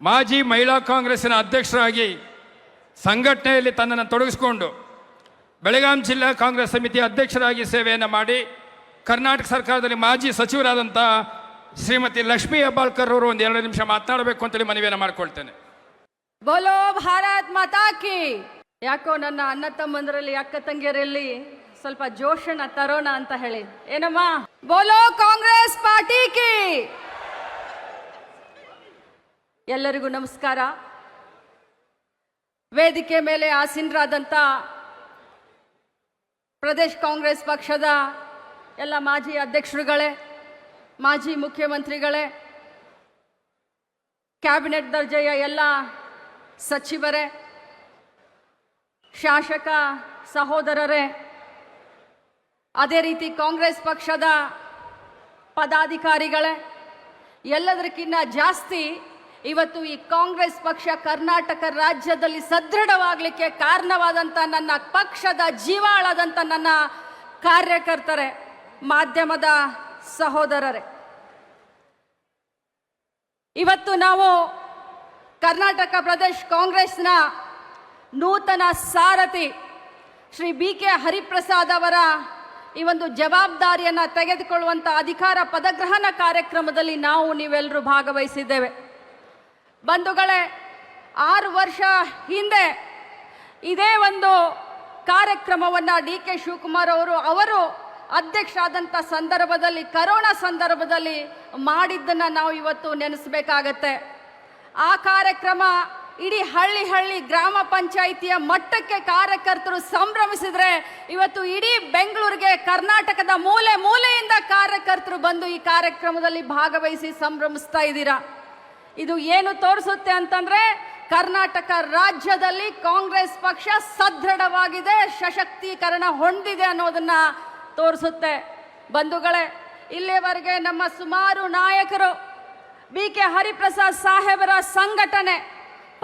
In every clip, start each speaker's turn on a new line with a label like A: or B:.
A: ಮಾಜಿ ಮಹಿಳಾ ಕಾಂಗ್ರೆಸ್ಸಿನ ಅಧ್ಯಕ್ಷರಾಗಿ ಸಂಘಟನೆಯಲ್ಲಿ ತನ್ನನ್ನು ತೊಡಗಿಸಿಕೊಂಡು ಬೆಳಗಾಂ ಜಿಲ್ಲಾ ಕಾಂಗ್ರೆಸ್ ಸಮಿತಿಯ ಅಧ್ಯಕ್ಷರಾಗಿ ಸೇವೆಯನ್ನು ಮಾಡಿ ಕರ್ನಾಟಕ ಸರ್ಕಾರದಲ್ಲಿ ಮಾಜಿ ಸಚಿವರಾದಂಥ ಶ್ರೀಮತಿ ಲಕ್ಷ್ಮೀ ಹೆಬ್ಬಾಳ್ಕರ್ ಅವರು ಒಂದು 2 ನಿಮಿಷ ಮಾತನಾಡಬೇಕು ಅಂತೇಳಿ ಮನವಿಯನ್ನು ಮಾಡಿಕೊಳ್ತೇನೆ.
B: ಬೋಲೋ ಭಾರತ್ ಮಾತಾ ಕಿ. ಯಾಕೋ ನನ್ನ ಅಣ್ಣ ತಮ್ಮಂದರಲ್ಲಿ ಅಕ್ಕ ತಂಗಿಯರಲ್ಲಿ ಸ್ವಲ್ಪ ಜೋಶನ ತರೋಣ ಅಂತ ಹೇಳಿ. ಏನಮ್ಮ? ಬೋಲೋ ಕಾಂಗ್ರೆಸ್ ಪಾರ್ಟಿ ಕಿ. ಎಲ್ಲರಿಗೂ ನಮಸ್ಕಾರ. ವೇದಿಕೆ ಮೇಲೆ ಆಸೀನರಾದಂಥ ಪ್ರದೇಶ್ ಕಾಂಗ್ರೆಸ್ ಪಕ್ಷದ ಎಲ್ಲ ಮಾಜಿ ಅಧ್ಯಕ್ಷರುಗಳೇ, ಮಾಜಿ ಮುಖ್ಯಮಂತ್ರಿಗಳೇ, ಕ್ಯಾಬಿನೆಟ್ ದರ್ಜೆಯ ಎಲ್ಲ ಸಚಿವರೇ, ಶಾಸಕ ಸಹೋದರರೇ, ಅದೇ ರೀತಿ ಕಾಂಗ್ರೆಸ್ ಪಕ್ಷದ ಪದಾಧಿಕಾರಿಗಳೇ, ಎಲ್ಲದಕ್ಕಿಂತ ಜಾಸ್ತಿ ಇವತ್ತು ಈ ಕಾಂಗ್ರೆಸ್ ಪಕ್ಷ ಕರ್ನಾಟಕ ರಾಜ್ಯದಲ್ಲಿ ಸದೃಢವಾಗಲಿಕ್ಕೆ ಕಾರಣವಾದಂಥ ನನ್ನ ಪಕ್ಷದ ಜೀವಾಳಾದಂಥ ನನ್ನ ಕಾರ್ಯಕರ್ತರೇ, ಮಾಧ್ಯಮದ ಸಹೋದರರೇ, ಇವತ್ತು ನಾವು ಕರ್ನಾಟಕ ಪ್ರದೇಶ್ ಕಾಂಗ್ರೆಸ್ನ ನೂತನ ಸಾರಥಿ ಶ್ರೀ BK ಹರಿಪ್ರಸಾದ್ ಅವರ ಈ ಒಂದು ಜವಾಬ್ದಾರಿಯನ್ನು ತೆಗೆದುಕೊಳ್ಳುವಂಥ ಅಧಿಕಾರ ಪದಗ್ರಹಣ ಕಾರ್ಯಕ್ರಮದಲ್ಲಿ ನೀವೆಲ್ಲರೂ ಭಾಗವಹಿಸಿದ್ದೇವೆ. ಬಂಧುಗಳೇ, 6 ವರ್ಷ ಹಿಂದೆ ಇದೇ ಒಂದು ಕಾರ್ಯಕ್ರಮವನ್ನು DK ಶಿವಕುಮಾರ್ ಅವರು ಅಧ್ಯಕ್ಷರಾದಂಥ ಸಂದರ್ಭದಲ್ಲಿ, ಕರೋನಾ ಸಂದರ್ಭದಲ್ಲಿ ಮಾಡಿದ್ದನ್ನು ನಾವು ಇವತ್ತು ನೆನೆಸಬೇಕಾಗತ್ತೆ. ಆ ಕಾರ್ಯಕ್ರಮ ಇಡೀ ಹಳ್ಳಿ ಗ್ರಾಮ ಪಂಚಾಯಿತಿಯ ಮಟ್ಟಕ್ಕೆ ಕಾರ್ಯಕರ್ತರು ಸಂಭ್ರಮಿಸಿದ್ರೆ, ಇವತ್ತು ಇಡೀ ಬೆಂಗಳೂರಿಗೆ ಕರ್ನಾಟಕದ ಮೂಲೆ ಮೂಲೆಯಿಂದ ಕಾರ್ಯಕರ್ತರು ಬಂದು ಈ ಕಾರ್ಯಕ್ರಮದಲ್ಲಿ ಭಾಗವಹಿಸಿ ಸಂಭ್ರಮಿಸ್ತಾ ಇದ್ದೀರಾ. ಇದು ಏನು ತೋರಿಸುತ್ತೆ ಅಂತಂದ್ರೆ, ಕರ್ನಾಟಕ ರಾಜ್ಯದಲ್ಲಿ ಕಾಂಗ್ರೆಸ್ ಪಕ್ಷ ಸದೃಢವಾಗಿದೆ, ಸಶಕ್ತೀಕರಣ ಹೊಂದಿದೆ ಅನ್ನೋದನ್ನ ತೋರಿಸುತ್ತೆ. ಬಂಧುಗಳೇ, ಇಲ್ಲಿಯವರೆಗೆ ನಮ್ಮ ಸುಮಾರು ನಾಯಕರು BK ಹರಿಪ್ರಸಾದ್ ಸಾಹೇಬರ ಸಂಘಟನೆ,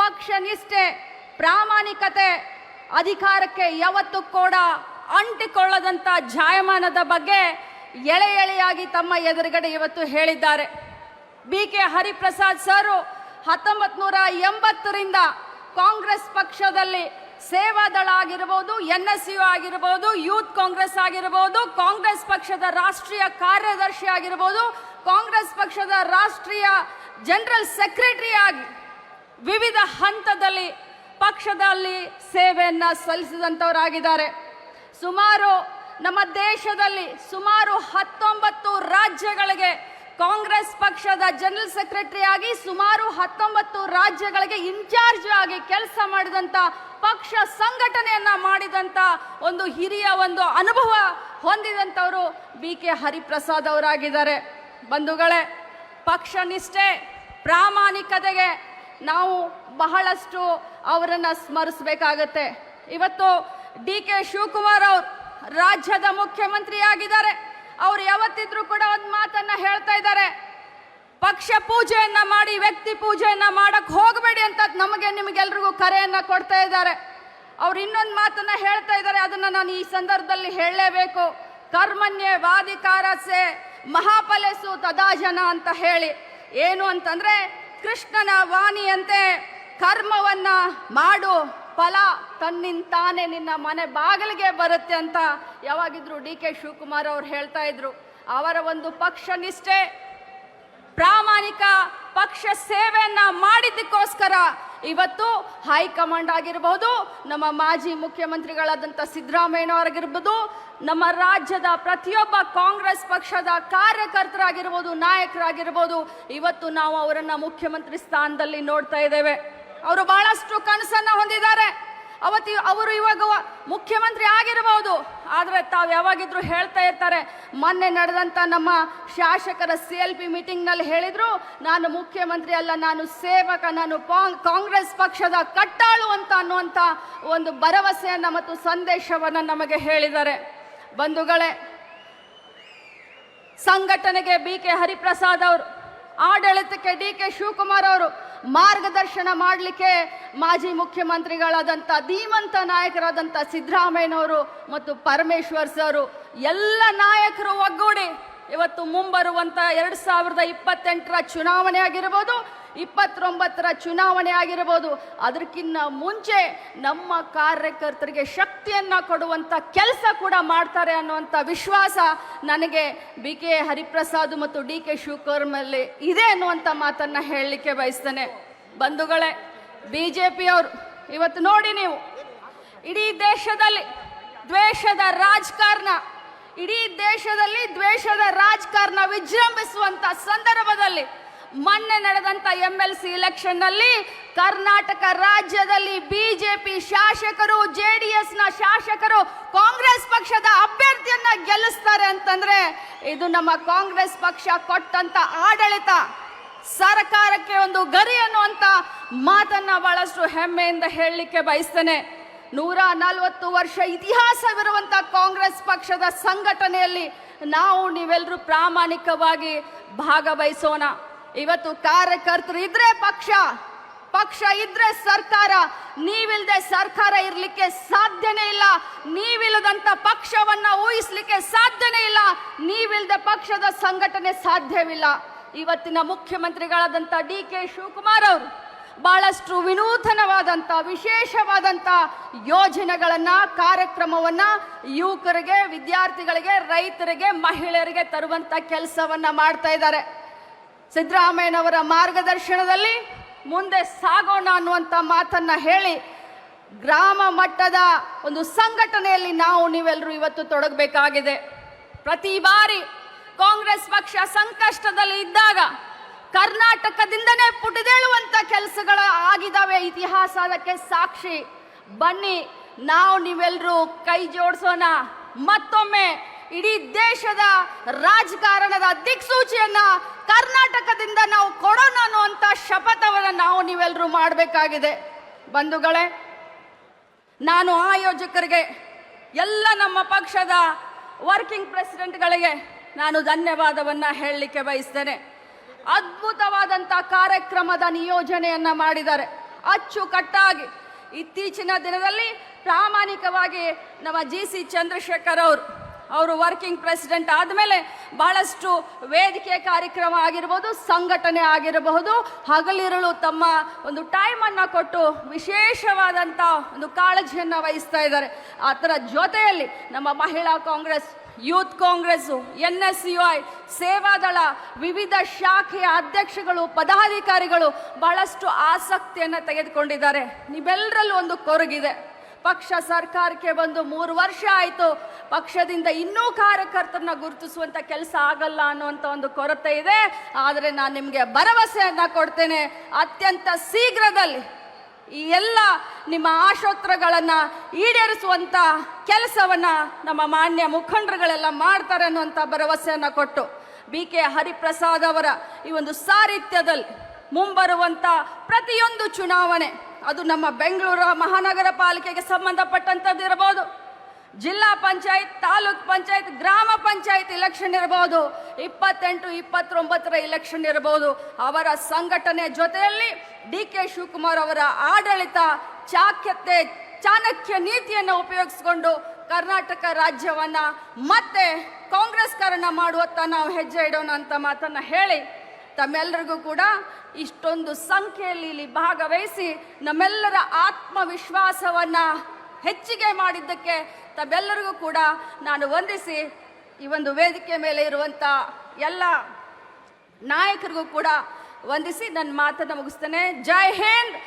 B: ಪಕ್ಷ ನಿಷ್ಠೆ, ಪ್ರಾಮಾಣಿಕತೆ, ಅಧಿಕಾರಕ್ಕೆ ಯಾವತ್ತೂ ಕೂಡ ಅಂಟಿಕೊಳ್ಳದಂತ ಜಾಯಮಾನದ ಬಗ್ಗೆ ಎಳೆಯಾಗಿ ತಮ್ಮ ಎದುರುಗಡೆ ಇವತ್ತು ಹೇಳಿದ್ದಾರೆ. BK ಹರಿಪ್ರಸಾದ್ ಸರ್ 1980ರಿಂದ ಕಾಂಗ್ರೆಸ್ ಪಕ್ಷದಲ್ಲಿ ಸೇವಾದಳ ಆಗಿರಬಹುದು, NSU ಆಗಿರಬಹುದು, ಯೂತ್ ಕಾಂಗ್ರೆಸ್ ಆಗಿರಬಹುದು, ಕಾಂಗ್ರೆಸ್ ಪಕ್ಷದ ರಾಷ್ಟ್ರೀಯ ಕಾರ್ಯದರ್ಶಿ ಆಗಿರಬಹುದು, ಕಾಂಗ್ರೆಸ್ ಪಕ್ಷದ ರಾಷ್ಟ್ರೀಯ ಜನರಲ್ ಸೆಕ್ರೆಟರಿ ಆಗಿ ವಿವಿಧ ಹಂತದಲ್ಲಿ ಪಕ್ಷದಲ್ಲಿ ಸೇವೆಯನ್ನ ಸಲ್ಲಿಸಿದಂಥವರಾಗಿದ್ದಾರೆ. ನಮ್ಮ ದೇಶದಲ್ಲಿ ಸುಮಾರು 19 ರಾಜ್ಯಗಳಿಗೆ ಕಾಂಗ್ರೆಸ್ ಪಕ್ಷದ ಜನರಲ್ ಸೆಕ್ರೆಟರಿ ಆಗಿ, ಸುಮಾರು 19 ರಾಜ್ಯಗಳಿಗೆ ಇನ್ಚಾರ್ಜ್ ಆಗಿ ಕೆಲಸ ಮಾಡಿದಂಥ, ಪಕ್ಷ ಸಂಘಟನೆಯನ್ನ ಮಾಡಿದಂಥ ಒಂದು ಹಿರಿಯ ಅನುಭವ ಹೊಂದಿದಂಥವರು BK ಹರಿಪ್ರಸಾದ್ ಅವರಾಗಿದ್ದಾರೆ. ಬಂಧುಗಳೇ, ಪಕ್ಷ ನಿಷ್ಠೆ, ಪ್ರಾಮಾಣಿಕತೆಗೆ ನಾವು ಬಹಳಷ್ಟು ಅವರನ್ನು ಸ್ಮರಿಸಬೇಕಾಗತ್ತೆ. ಇವತ್ತು DK ಶಿವಕುಮಾರ್ ಅವರು ರಾಜ್ಯದ ಮುಖ್ಯಮಂತ್ರಿ ಆಗಿದ್ದಾರೆ. ಅವ್ರು ಯಾವತ್ತಿದ್ರೂ ಕೂಡ ಒಂದು ಮಾತನ್ನ ಹೇಳ್ತಾ ಇದ್ದಾರೆ, ಪಕ್ಷ ಪೂಜೆಯನ್ನ ಮಾಡಿ ವ್ಯಕ್ತಿ ಪೂಜೆಯನ್ನ ಮಾಡಕ್ ಹೋಗಬೇಡಿ ಅಂತ ನಿಮಗೆಲ್ರಿಗೂ ಕರೆಯನ್ನ ಕೊಡ್ತಾ ಇದ್ದಾರೆ. ಅವ್ರು ಇನ್ನೊಂದು ಮಾತನ್ನ ಹೇಳ್ತಾ ಇದ್ದಾರೆ, ಅದನ್ನ ನಾನು ಈ ಸಂದರ್ಭದಲ್ಲಿ ಹೇಳಲೇಬೇಕು. ಕರ್ಮಣ್ಯ ವಾಧಿಕಾರಸೆ ಮಹಾಫಲೇಸು ತದಾಜನ ಅಂತ ಹೇಳಿ, ಏನು ಅಂತಂದ್ರೆ, ಕೃಷ್ಣನ ವಾಣಿಯಂತೆ ಕರ್ಮವನ್ನ ಮಾಡು, ಫಲ ತನ್ನಿಂತಾನೆ ನಿನ್ನ ಮನೆ ಬಾಗಿಲಿಗೆ ಬರುತ್ತೆ ಅಂತ ಯಾವಾಗಿದ್ರು DK ಶಿವಕುಮಾರ್ ಅವರು ಹೇಳ್ತಾ ಇದ್ರು. ಅವರ ಪಕ್ಷ ನಿಷ್ಠೆ, ಪ್ರಾಮಾಣಿಕ ಪಕ್ಷ ಸೇವೆಯನ್ನ ಮಾಡಿದ್ದಕ್ಕೋಸ್ಕರ ಇವತ್ತು ಹೈಕಮಾಂಡ್ ಆಗಿರಬಹುದು, ನಮ್ಮ ಮಾಜಿ ಮುಖ್ಯಮಂತ್ರಿಗಳಾದಂಥ ಸಿದ್ದರಾಮಯ್ಯನವರಾಗಿರ್ಬೋದು, ನಮ್ಮ ರಾಜ್ಯದ ಪ್ರತಿಯೊಬ್ಬ ಕಾಂಗ್ರೆಸ್ ಪಕ್ಷದ ಕಾರ್ಯಕರ್ತರಾಗಿರ್ಬೋದು, ನಾಯಕರಾಗಿರ್ಬೋದು, ಇವತ್ತು ನಾವು ಅವರನ್ನ ಮುಖ್ಯಮಂತ್ರಿ ಸ್ಥಾನದಲ್ಲಿ ನೋಡ್ತಾ ಇದ್ದೇವೆ. ಅವರು ಬಹಳಷ್ಟು ಕನಸನ್ನ ಹೊಂದಿದ್ದಾರೆ. ಅವರು ಇವಾಗ ಮುಖ್ಯಮಂತ್ರಿ ಆಗಿರಬಹುದು, ಆದರೆ ತಾವು ಯಾವಾಗಿದ್ರು ಹೇಳ್ತಾ ಇರ್ತಾರೆ, ಮೊನ್ನೆ ನಡೆದಂತ ನಮ್ಮ ಶಾಸಕರ CLP ಮೀಟಿಂಗ್ನಲ್ಲಿ ಹೇಳಿದ್ರು, ನಾನು ಮುಖ್ಯಮಂತ್ರಿ ಅಲ್ಲ, ನಾನು ಸೇವಕ, ನಾನು ಕಾಂಗ್ರೆಸ್ ಪಕ್ಷದ ಕಟ್ಟಾಳು ಅಂತ ಅನ್ನುವಂಥ ಒಂದು ಭರವಸೆಯನ್ನ ಮತ್ತು ಸಂದೇಶವನ್ನ ನಮಗೆ ಹೇಳಿದ್ದಾರೆ. ಬಂಧುಗಳೇ, ಸಂಘಟನೆಗೆ BK ಹರಿಪ್ರಸಾದ್ ಅವರು, ಆಡಳಿತಕ್ಕೆ DK ಶಿವಕುಮಾರ್ ಅವರು, ಮಾರ್ಗದರ್ಶನ ಮಾಡಲಿಕ್ಕೆ ಮಾಜಿ ಮುಖ್ಯಮಂತ್ರಿಗಳಾದಂಥ ಧೀಮಂತ ನಾಯಕರಾದಂಥ ಸಿದ್ದರಾಮಯ್ಯನವರು ಮತ್ತು ಪರಮೇಶ್ವರ್ ಸರ್, ಎಲ್ಲ ನಾಯಕರು ಒಗ್ಗೂಡಿ ಇವತ್ತು ಮುಂಬರುವಂಥ 2028ರ ಚುನಾವಣೆ ಆಗಿರಬಹುದು, 29ರ ಚುನಾವಣೆ ಆಗಿರಬಹುದು, ಅದಕ್ಕಿಂತ ಮುಂಚೆ ನಮ್ಮ ಕಾರ್ಯಕರ್ತರಿಗೆ ಶಕ್ತಿಯನ್ನ ಕೊಡುವಂತ ಕೆಲಸ ಕೂಡ ಮಾಡ್ತಾರೆ ಅನ್ನುವಂಥ ವಿಶ್ವಾಸ ನನಗೆ BK ಹರಿಪ್ರಸಾದ್ ಮತ್ತು DK ಶಿವಕುಮಾರ್ ಮೇಲೆ ಇದೆ ಅನ್ನುವಂಥ ಮಾತನ್ನ ಹೇಳಲಿಕ್ಕೆ ಬಯಸ್ತೇನೆ. ಬಂಧುಗಳೇ, BJPಯವರು ಇವತ್ತು ನೋಡಿ, ನೀವು ಇಡೀ ದೇಶದಲ್ಲಿ ದ್ವೇಷದ ರಾಜಕಾರಣ ವಿಜೃಂಭಿಸುವಂತ ಸಂದರ್ಭದಲ್ಲಿ ಮೊನ್ನೆ ನಡೆದಂತ MLC ಎಲೆಕ್ಷನ್ ನಲ್ಲಿ ಕರ್ನಾಟಕ ರಾಜ್ಯದಲ್ಲಿ ಬಿಜೆಪಿ ಶಾಸಕರು, JDS ನ ಶಾಸಕರು ಕಾಂಗ್ರೆಸ್ ಪಕ್ಷದ ಅಭ್ಯರ್ಥಿಯನ್ನ ಗೆಲ್ಲಿಸ್ತಾರೆ ಅಂತಂದ್ರೆ ಇದು ನಮ್ಮ ಕಾಂಗ್ರೆಸ್ ಪಕ್ಷ ಕೊಟ್ಟಂತ ಆಡಳಿತ, ಸರ್ಕಾರಕ್ಕೆ ಒಂದು ಗರಿ ಅನ್ನುವಂತ ಮಾತನ್ನ ಬಹಳಷ್ಟು ಹೆಮ್ಮೆಯಿಂದ ಹೇಳಲಿಕ್ಕೆ ಬಯಸ್ತೇನೆ. 140 ವರ್ಷ ಇತಿಹಾಸವಿರುವಂತ ಕಾಂಗ್ರೆಸ್ ಪಕ್ಷದ ಸಂಘಟನೆಯಲ್ಲಿ ನೀವೆಲ್ಲರೂ ಪ್ರಾಮಾಣಿಕವಾಗಿ ಭಾಗವಹಿಸೋಣ. ಇವತ್ತು ಕಾರ್ಯಕರ್ತರು ಇದ್ರೆ ಪಕ್ಷ ಇದ್ರೆ ಸರ್ಕಾರ, ನೀವಿಲ್ಲದೆ ಸರ್ಕಾರ ಇರಲಿಕ್ಕೆ ಸಾಧ್ಯನೇ ಇಲ್ಲ. ನೀವಿಲ್ಲದಂತ ಪಕ್ಷವನ್ನ ಊಹಿಸ್ಲಿಕ್ಕೆ ಸಾಧ್ಯನೇ ಇಲ್ಲ. ನೀವಿಲ್ಲದೆ ಪಕ್ಷದ ಸಂಘಟನೆ ಸಾಧ್ಯವಿಲ್ಲ. ಇವತ್ತಿನ ಮುಖ್ಯಮಂತ್ರಿಗಳಾದಂಥ DK ಶಿವಕುಮಾರ್ ಅವರು ಬಹಳಷ್ಟು ವಿನೂತನವಾದಂಥ ವಿಶೇಷವಾದಂಥ ಯೋಜನೆಗಳನ್ನ, ಕಾರ್ಯಕ್ರಮವನ್ನ ಯುವಕರಿಗೆ, ವಿದ್ಯಾರ್ಥಿಗಳಿಗೆ, ರೈತರಿಗೆ, ಮಹಿಳೆಯರಿಗೆ ತರುವಂತ ಕೆಲಸವನ್ನ ಮಾಡ್ತಾ ಇದ್ದಾರೆ. ಸಿದ್ದರಾಮಯ್ಯನವರ ಮಾರ್ಗದರ್ಶನದಲ್ಲಿ ಮುಂದೆ ಸಾಗೋಣ ಅನ್ನುವಂಥ ಮಾತನ್ನ ಹೇಳಿ ಗ್ರಾಮ ಮಟ್ಟದ ಒಂದು ಸಂಘಟನೆಯಲ್ಲಿ ನೀವೆಲ್ಲರೂ ಇವತ್ತು ತೊಡಗಬೇಕಾಗಿದೆ. ಪ್ರತಿ ಬಾರಿ ಕಾಂಗ್ರೆಸ್ ಪಕ್ಷ ಸಂಕಷ್ಟದಲ್ಲಿ ಇದ್ದಾಗ ಕರ್ನಾಟಕದಿಂದನೇ ಪುಟಿದೇಳುವಂತ ಕೆಲಸಗಳು ಆಗಿದಾವೆ. ಇತಿಹಾಸ ಅದಕ್ಕೆ ಸಾಕ್ಷಿ. ಬನ್ನಿ, ನೀವೆಲ್ಲರೂ ಕೈ ಜೋಡಿಸೋಣ. ಮತ್ತೊಮ್ಮೆ ಇಡೀ ದೇಶದ ರಾಜಕಾರಣದ ದಿಕ್ಸೂಚಿಯನ್ನ ಕರ್ನಾಟಕದಿಂದ ನಾವು ಕೊಡೋಣ ಅನ್ನುವಂತ ಶಪಥವನ್ನು ನೀವೆಲ್ಲರೂ ಮಾಡಬೇಕಾಗಿದೆ. ಬಂಧುಗಳೇ, ನಾನು ಆಯೋಜಕರಿಗೆ, ಎಲ್ಲ ನಮ್ಮ ಪಕ್ಷದ ವರ್ಕಿಂಗ್ ಪ್ರೆಸಿಡೆಂಟ್ಗಳಿಗೆ ನಾನು ಧನ್ಯವಾದವನ್ನ ಹೇಳಲಿಕ್ಕೆ ಬಯಸ್ತೇನೆ. ಅದ್ಭುತವಾದಂಥ ಕಾರ್ಯಕ್ರಮದ ನಿಯೋಜನೆಯನ್ನ ಮಾಡಿದ್ದಾರೆ, ಅಚ್ಚುಕಟ್ಟಾಗಿ. ಇತ್ತೀಚಿನ ದಿನದಲ್ಲಿ ಪ್ರಾಮಾಣಿಕವಾಗಿ ನಮ್ಮ GC ಚಂದ್ರಶೇಖರ್ ಅವರು ವರ್ಕಿಂಗ್ ಪ್ರೆಸಿಡೆಂಟ್ ಆದಮೇಲೆ ಬಹಳಷ್ಟು ವೇದಿಕೆ ಕಾರ್ಯಕ್ರಮ ಆಗಿರಬಹುದು, ಸಂಘಟನೆ ಆಗಿರಬಹುದು, ಹಗಲಿರುಳು ತಮ್ಮ ಒಂದು ಟೈಮನ್ನು ಕೊಟ್ಟು ವಿಶೇಷವಾದಂಥ ಒಂದು ಕಾಳಜಿಯನ್ನು ವಹಿಸ್ತಾ ಇದ್ದಾರೆ. ಅದರ ಜೊತೆಯಲ್ಲಿ ನಮ್ಮ ಮಹಿಳಾ ಕಾಂಗ್ರೆಸ್, ಯೂತ್ ಕಾಂಗ್ರೆಸ್, NSUI, ಸೇವಾದಳ ವಿವಿಧ ಶಾಖೆಯ ಅಧ್ಯಕ್ಷಗಳು, ಪದಾಧಿಕಾರಿಗಳು ಬಹಳಷ್ಟು ಆಸಕ್ತಿಯನ್ನು ತೆಗೆದುಕೊಂಡಿದ್ದಾರೆ. ನೀವೆಲ್ಲರಲ್ಲೂ ಒಂದು ಕೊರಗಿದೆ. ಪಕ್ಷ ಸರ್ಕಾರಕ್ಕೆ ಬಂದು 3 ವರ್ಷ ಆಯಿತು, ಪಕ್ಷದಿಂದ ಇನ್ನೂ ಕಾರ್ಯಕರ್ತರನ್ನ ಗುರುತಿಸುವಂತ ಕೆಲಸ ಆಗಲ್ಲ ಅನ್ನುವಂಥ ಒಂದು ಕೊರತೆ ಇದೆ. ಆದರೆ ನಾನು ನಿಮಗೆ ಭರವಸೆಯನ್ನ ಕೊಡ್ತೇನೆ, ಅತ್ಯಂತ ಶೀಘ್ರದಲ್ಲಿ ಈ ಎಲ್ಲ ನಿಮ್ಮ ಆಶೋತ್ತರಗಳನ್ನ ಈಡೇರಿಸುವಂತ ಕೆಲಸವನ್ನ ನಮ್ಮ ಮಾನ್ಯ ಮುಖಂಡರುಗಳೆಲ್ಲ ಮಾಡ್ತಾರೆ ಅನ್ನುವಂಥ ಭರವಸೆಯನ್ನ ಕೊಟ್ಟು BK ಹರಿಪ್ರಸಾದ್ ಅವರ ಈ ಒಂದು ಸಾರಥ್ಯದಲ್ಲಿ ಮುಂಬರುವಂತ ಪ್ರತಿಯೊಂದು ಚುನಾವಣೆ, ಅದು ನಮ್ಮ ಬೆಂಗಳೂರು ಮಹಾನಗರ ಪಾಲಿಕೆಗೆ ಸಂಬಂಧಪಟ್ಟಂಥದ್ದು ಇರಬಹುದು, ಜಿಲ್ಲಾ ಪಂಚಾಯತ್, ತಾಲೂಕ್ ಪಂಚಾಯತ್, ಗ್ರಾಮ ಪಂಚಾಯತ್ ಇಲೆಕ್ಷನ್ ಇರಬಹುದು, 28, 29ರ ಇಲೆಕ್ಷನ್ ಇರಬಹುದು, ಅವರ ಸಂಘಟನೆ ಜೊತೆಯಲ್ಲಿ DK ಶಿವಕುಮಾರ್ ಅವರ ಆಡಳಿತ, ಚಾಣಕ್ಯ ನೀತಿಯನ್ನು ಉಪಯೋಗಿಸಿಕೊಂಡು ಕರ್ನಾಟಕ ರಾಜ್ಯವನ್ನ ಮತ್ತೆ ಕಾಂಗ್ರೆಸ್ಕರನ್ನ ಮಾಡುವತ್ತ ನಾವು ಹೆಜ್ಜೆ ಇಡೋಣ ಅಂತ ಮಾತನ್ನ ಹೇಳಿ, ತಮ್ಮೆಲ್ಲರಿಗೂ ಕೂಡ ಇಷ್ಟೊಂದು ಸಂಖ್ಯೆಯಲ್ಲಿ ಇಲ್ಲಿ ಭಾಗವಹಿಸಿ ನಮ್ಮೆಲ್ಲರ ಆತ್ಮವಿಶ್ವಾಸವನ್ನ ಹೆಚ್ಚಿಗೆ ಮಾಡಿದ್ದಕ್ಕೆ ತಮ್ಮೆಲ್ಲರಿಗೂ ಕೂಡ ನಾನು ವಂದಿಸಿ, ಈ ಒಂದು ವೇದಿಕೆ ಮೇಲೆ ಇರುವಂತ ಎಲ್ಲ ನಾಯಕರಿಗೂ ಕೂಡ ವಂದಿಸಿ ನನ್ನ ಮಾತನ್ನು ಮುಗಿಸ್ತೇನೆ. ಜೈ ಹಿಂದ್.